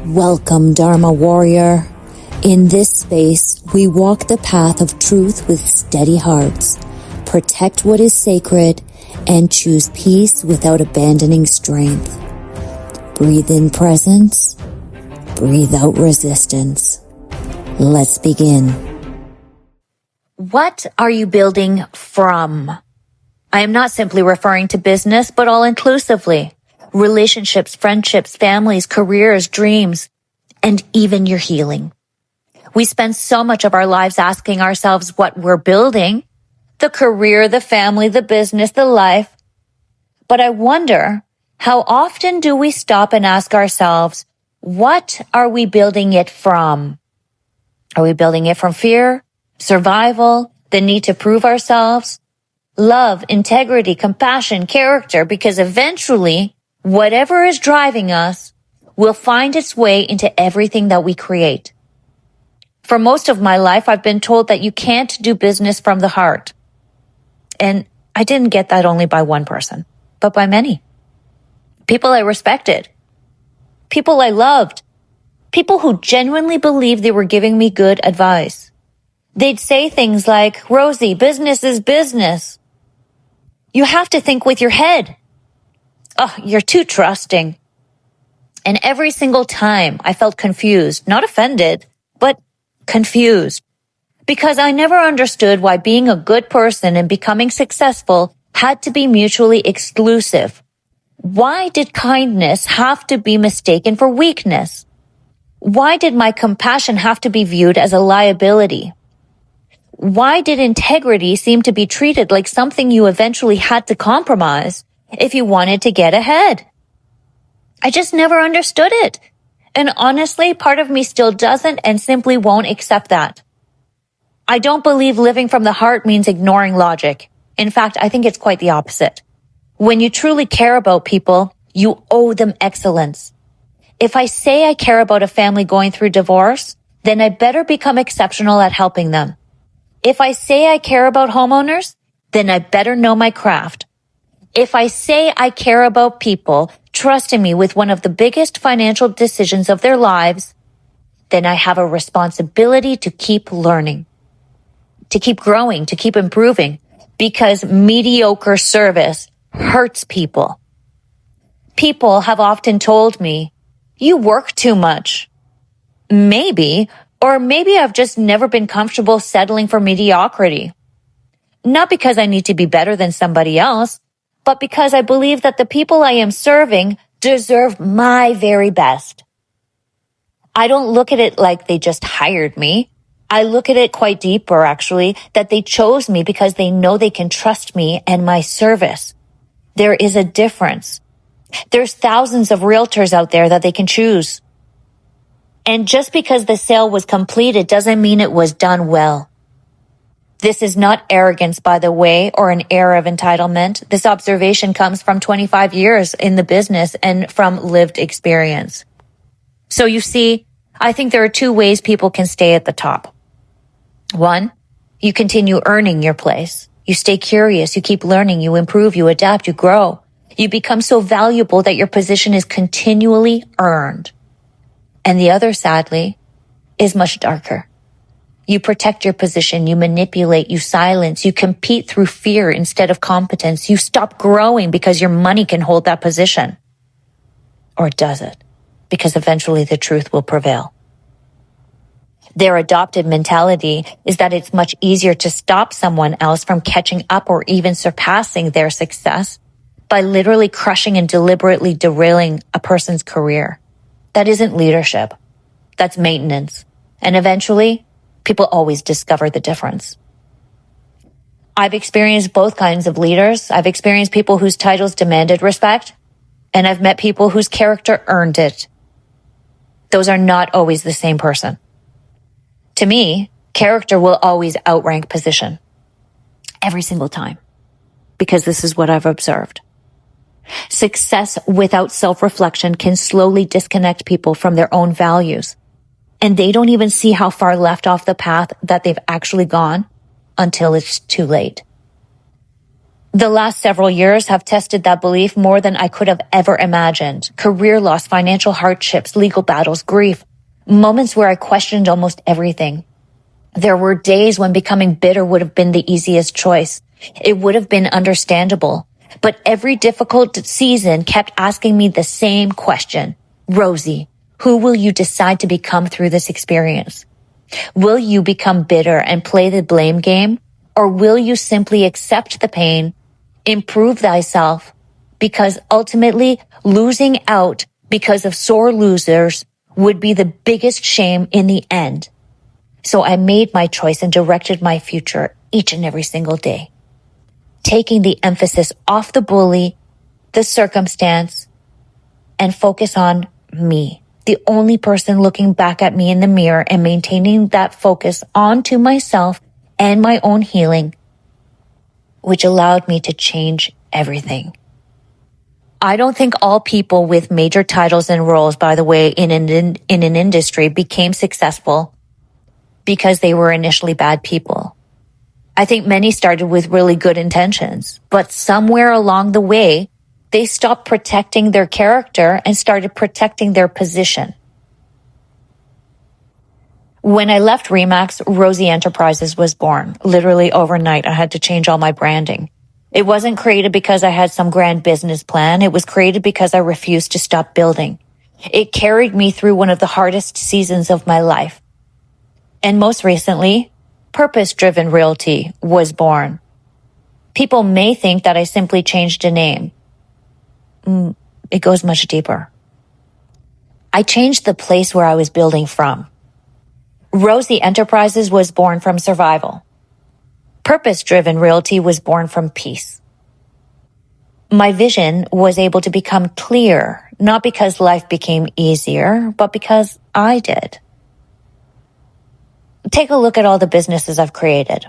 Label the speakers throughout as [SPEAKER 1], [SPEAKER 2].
[SPEAKER 1] Welcome, Dharma Warrior. In this space, we walk the path of truth with steady hearts, protect what is sacred, and choose peace without abandoning strength. Breathe in presence, breathe out resistance. Let's begin.
[SPEAKER 2] What are you building from? I am not simply referring to business, but all inclusively. Relationships, friendships, families, careers, dreams, and even your healing. We spend so much of our lives asking ourselves what we're building, the career, the family, the business, the life. But I wonder, how often do we stop and ask ourselves, what are we building it from? Are we building it from fear, survival, the need to prove ourselves, love, integrity, compassion, character? Because eventually, whatever is driving us will find its way into everything that we create. For most of my life, I've been told that you can't do business from the heart. And I didn't get that only by one person, but by many. People I respected. People I loved. People who genuinely believed they were giving me good advice. They'd say things like, "Rosie, business is business. You have to think with your head. Oh, you're too trusting." And every single time I felt confused, not offended, but confused. Because I never understood why being a good person and becoming successful had to be mutually exclusive. Why did kindness have to be mistaken for weakness? Why did my compassion have to be viewed as a liability? Why did integrity seem to be treated like something you eventually had to compromise if you wanted to get ahead? I just never understood it. And honestly, part of me still doesn't and simply won't accept that. I don't believe living from the heart means ignoring logic. In fact, I think it's quite the opposite. When you truly care about people, you owe them excellence. If I say I care about a family going through divorce, then I better become exceptional at helping them. If I say I care about homeowners, then I better know my craft. If I say I care about people trusting me with one of the biggest financial decisions of their lives, then I have a responsibility to keep learning, to keep growing, to keep improving, because mediocre service hurts people. People have often told me, "You work too much." Maybe, or maybe I've just never been comfortable settling for mediocrity. Not because I need to be better than somebody else, but because I believe that the people I am serving deserve my very best. I don't look at it like they just hired me. I look at it quite deeper, actually, that they chose me because they know they can trust me and my service. There is a difference. There's thousands of realtors out there that they can choose. And just because the sale was completed doesn't mean it was done well. This is not arrogance, by the way, or an air of entitlement. This observation comes from 25 years in the business and from lived experience. So you see, I think there are two ways people can stay at the top. One, you continue earning your place. You stay curious, you keep learning, you improve, you adapt, you grow. You become so valuable that your position is continually earned. And the other, sadly, is much darker. You protect your position, you manipulate, you silence, you compete through fear instead of competence. You stop growing because your money can hold that position. Or does it? Because eventually the truth will prevail. Their adopted mentality is that it's much easier to stop someone else from catching up or even surpassing their success by literally crushing and deliberately derailing a person's career. That isn't leadership. That's maintenance. And eventually, people always discover the difference. I've experienced both kinds of leaders. I've experienced people whose titles demanded respect, and I've met people whose character earned it. Those are not always the same person. To me, character will always outrank position. Every single time. Because this is what I've observed. Success without self-reflection can slowly disconnect people from their own values. And they don't even see how far left off the path that they've actually gone until it's too late. The last several years have tested that belief more than I could have ever imagined. Career loss, financial hardships, legal battles, grief, moments where I questioned almost everything. There were days when becoming bitter would have been the easiest choice. It would have been understandable. But every difficult season kept asking me the same question. Rosie, who will you decide to become through this experience? Will you become bitter and play the blame game? Or will you simply accept the pain, improve thyself? Because ultimately, losing out because of sore losers would be the biggest shame in the end. So I made my choice and directed my future each and every single day, taking the emphasis off the bully, the circumstance, and focus on me, the only person looking back at me in the mirror, and maintaining that focus onto myself and my own healing, which allowed me to change everything. I don't think all people with major titles and roles, by the way, in an industry became successful because they were initially bad people. I think many started with really good intentions, but somewhere along the way, they stopped protecting their character and started protecting their position. When I left Remax, Rosie Enterprises was born. Literally overnight, I had to change all my branding. It wasn't created because I had some grand business plan. It was created because I refused to stop building. It carried me through one of the hardest seasons of my life. And most recently, Purpose-Driven Realty was born. People may think that I simply changed a name. It goes much deeper. I changed the place where I was building from. Rosie Enterprises was born from survival. Purpose-Driven Realty was born from peace. My vision was able to become clear, not because life became easier, but because I did. Take a look at all the businesses I've created.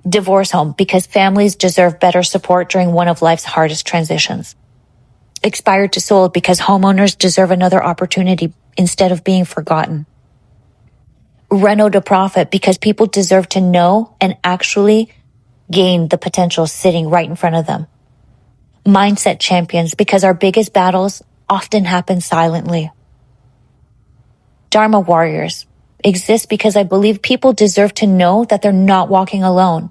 [SPEAKER 2] Divorce Home, because families deserve better support during one of life's hardest transitions. Expired to Sold, because homeowners deserve another opportunity instead of being forgotten. Reno to Profit, because people deserve to know and actually gain the potential sitting right in front of them. Mindset Champions, because our biggest battles often happen silently. Dharma Warriors exist because I believe people deserve to know that they're not walking alone.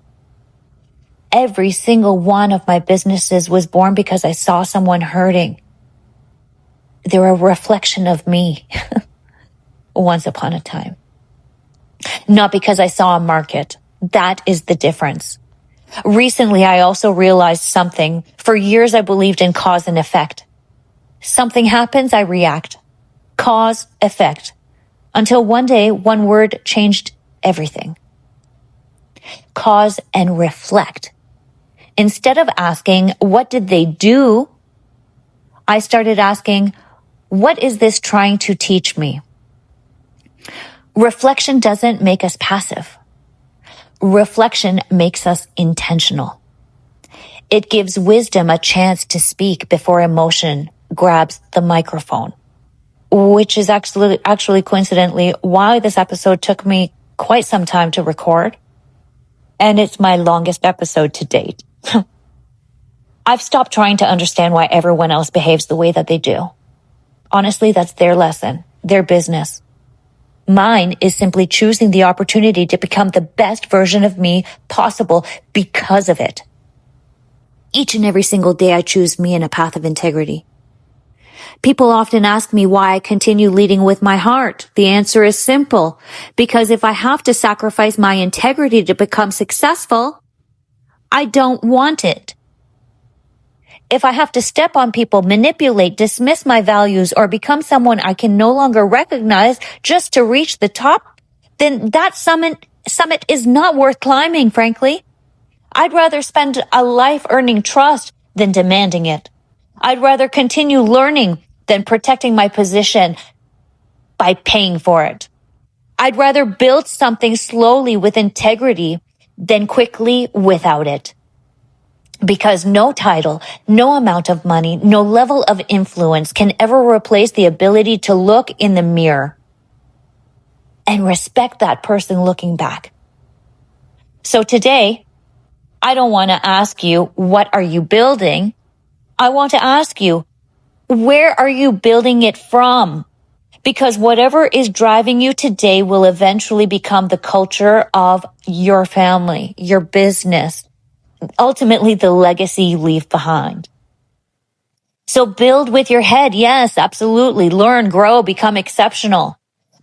[SPEAKER 2] Every single one of my businesses was born because I saw someone hurting. They're a reflection of me once upon a time. Not because I saw a market. That is the difference. Recently, I also realized something. For years, I believed in cause and effect. Something happens, I react. Cause, effect. Until one day, one word changed everything. Cause and reflect. Instead of asking, what did they do? I started asking, what is this trying to teach me? Reflection doesn't make us passive. Reflection makes us intentional. It gives wisdom a chance to speak before emotion grabs the microphone, which is actually coincidentally why this episode took me quite some time to record. And it's my longest episode to date. I've stopped trying to understand why everyone else behaves the way that they do. Honestly, that's their lesson, their business. Mine is simply choosing the opportunity to become the best version of me possible because of it. Each and every single day I choose me in a path of integrity. People often ask me why I continue leading with my heart. The answer is simple. Because if I have to sacrifice my integrity to become successful, I don't want it. If I have to step on people, manipulate, dismiss my values, or become someone I can no longer recognize just to reach the top, then that summit is not worth climbing, frankly. I'd rather spend a life earning trust than demanding it. I'd rather continue learning than protecting my position by paying for it. I'd rather build something slowly with integrity than quickly without it. Because no title, no amount of money, no level of influence can ever replace the ability to look in the mirror and respect that person looking back. So today, I don't want to ask you, what are you building? I want to ask you, where are you building it from? Because whatever is driving you today will eventually become the culture of your family, your business, ultimately the legacy you leave behind. So build with your head. Yes, absolutely. Learn, grow, become exceptional.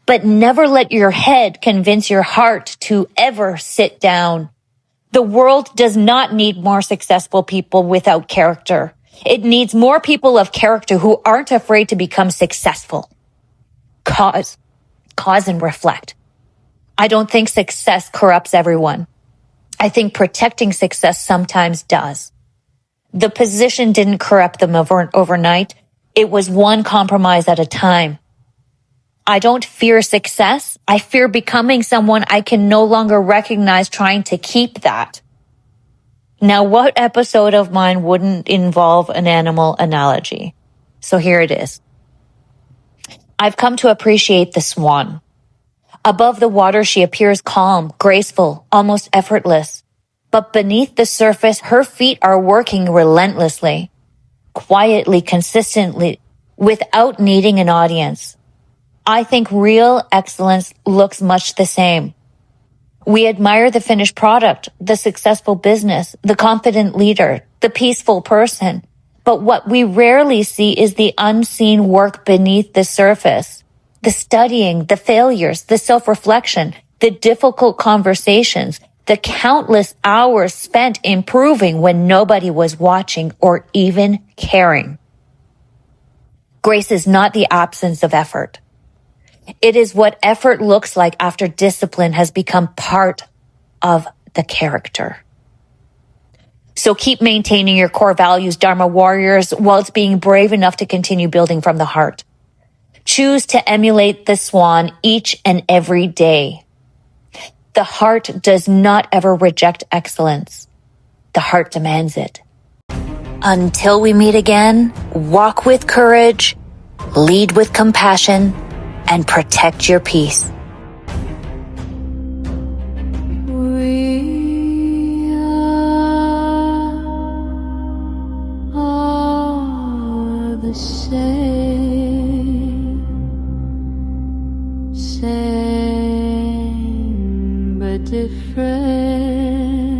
[SPEAKER 2] But never let your head convince your heart to ever sit down. The world does not need more successful people without character. It needs more people of character who aren't afraid to become successful. Cause and reflect. I don't think success corrupts everyone. I think protecting success sometimes does. The position didn't corrupt them overnight. It was one compromise at a time. I don't fear success. I fear becoming someone I can no longer recognize trying to keep that. Now, what episode of mine wouldn't involve an animal analogy? So here it is. I've come to appreciate the swan. Above the water, she appears calm, graceful, almost effortless. But beneath the surface, her feet are working relentlessly, quietly, consistently, without needing an audience. I think real excellence looks much the same. We admire the finished product, the successful business, the confident leader, the peaceful person. But what we rarely see is the unseen work beneath the surface. The studying, the failures, the self-reflection, the difficult conversations, the countless hours spent improving when nobody was watching or even caring. Grace is not the absence of effort. It is what effort looks like after discipline has become part of the character. So keep maintaining your core values, Dharma Warriors, whilst being brave enough to continue building from the heart. Choose to emulate the swan each and every day. The heart does not ever reject excellence. The heart demands it. Until we meet again, walk with courage, lead with compassion, and protect your peace.
[SPEAKER 3] We are all the same but different.